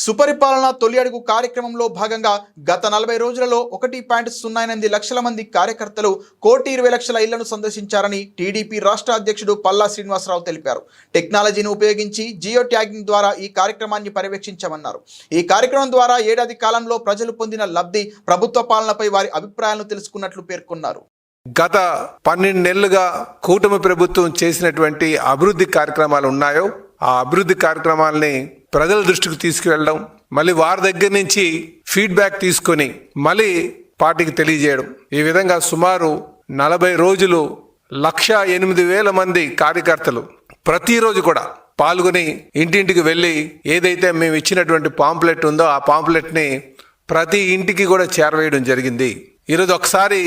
సుపరిపాలన తొలి అడుగు కార్యక్రమంలో భాగంగా గత 40 రోజులలో 1.08 లక్షల మంది కార్యకర్తలు 1,20,00,000 ఇళ్లను సందర్శించారని టీడీపీ రాష్ట్ర అధ్యక్షుడు పల్లా శ్రీనివాసరావు తెలిపారు. టెక్నాలజీని ఉపయోగించి జియో ట్యాగింగ్ ద్వారా ఈ కార్యక్రమాన్ని పర్యవేక్షించామన్నారు. ఈ కార్యక్రమం ద్వారా ఏడాది కాలంలో ప్రజలు పొందిన లబ్ధి, ప్రభుత్వ పాలనపై వారి అభిప్రాయాలను తెలుసుకున్నట్లు పేర్కొన్నారు. గత 12 నెలలుగా కూటమి ప్రభుత్వం చేసినటువంటి అభివృద్ధి కార్యక్రమాలు ఉన్నాయో ఆ అభివృద్ధి కార్యక్రమాలని ప్రజల దృష్టికి తీసుకువెళ్ళడం, మళ్ళీ వారి దగ్గర నుంచి ఫీడ్బ్యాక్ తీసుకొని మళ్ళీ పార్టీకి తెలియజేయడం. ఈ విధంగా సుమారు 40 రోజులు 1,08,000 మంది కార్యకర్తలు ప్రతిరోజు కూడా పాల్గొని ఇంటింటికి వెళ్ళి ఏదైతే మేము ఇచ్చినటువంటి పాంప్లెట్ ఉందో ఆ పాంప్లెట్ని ప్రతి ఇంటికి కూడా చేరవేయడం జరిగింది. ఈరోజు ఒకసారి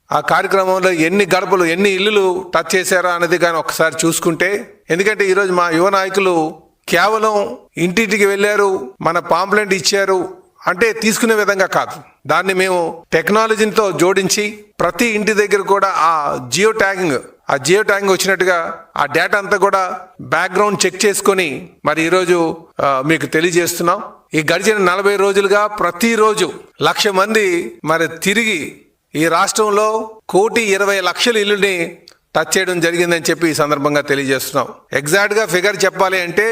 ఆ కార్యక్రమంలో ఎన్ని గడపలు, ఎన్ని ఇల్లులు టచ్ చేశారా అనేది కానీ ఒకసారి చూసుకుంటే, ఎందుకంటే ఈరోజు మా యువ నాయకులు కేవలం ఇంటింటికి వెళ్ళారు, మన పాంప్లెంట్ ఇచ్చారు అంటే తీసుకునే విధంగా కాదు. దాన్ని మేము టెక్నాలజీతో జోడించి ప్రతి ఇంటి దగ్గర కూడా ఆ జియో ట్యాగింగ్ వచ్చినట్టుగా ఆ డేటా అంతా కూడా బ్యాక్గ్రౌండ్ చెక్ చేసుకొని మరి ఈరోజు మీకు తెలియజేస్తున్నాం. ఈ గడిచిన 40 రోజులుగా ప్రతిరోజు 1,00,000 మంది మరి తిరిగి ఈ రాష్ట్రంలో 1,20,00,000 ఇల్లుని టచ్ చేయడం జరిగిందని చెప్పి ఈ సందర్భంగా తెలియజేస్తున్నాం. ఎగ్జాక్ట్గా ఫిగర్ చెప్పాలి అంటే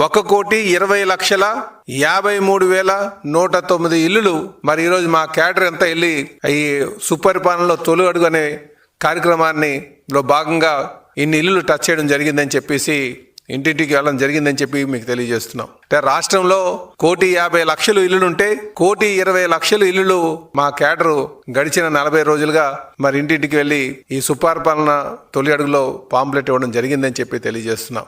1,20,53,109 ఇల్లులు మరి ఈరోజు మా క్యాడర్ అంతా వెళ్ళి ఈ సుపరిపాలనలో తొలి అడుగు అనే కార్యక్రమాన్ని భాగంగా ఇన్ని ఇల్లులు టచ్ చేయడం జరిగిందని చెప్పేసి ఇంటింటికి వెళ్ళడం జరిగిందని చెప్పి మీకు తెలియజేస్తున్నాం. అంటే రాష్ట్రంలో 1,50,00,000 ఇల్లులు ఉంటే 1,20,00,000 ఇల్లులు మా క్యాడరు గడిచిన 40 రోజులుగా మరి ఇంటింటికి వెళ్ళి ఈ సుపరిపాలన తొలి అడుగులో పాంప్లెట్ ఇవ్వడం జరిగిందని చెప్పి తెలియజేస్తున్నాం.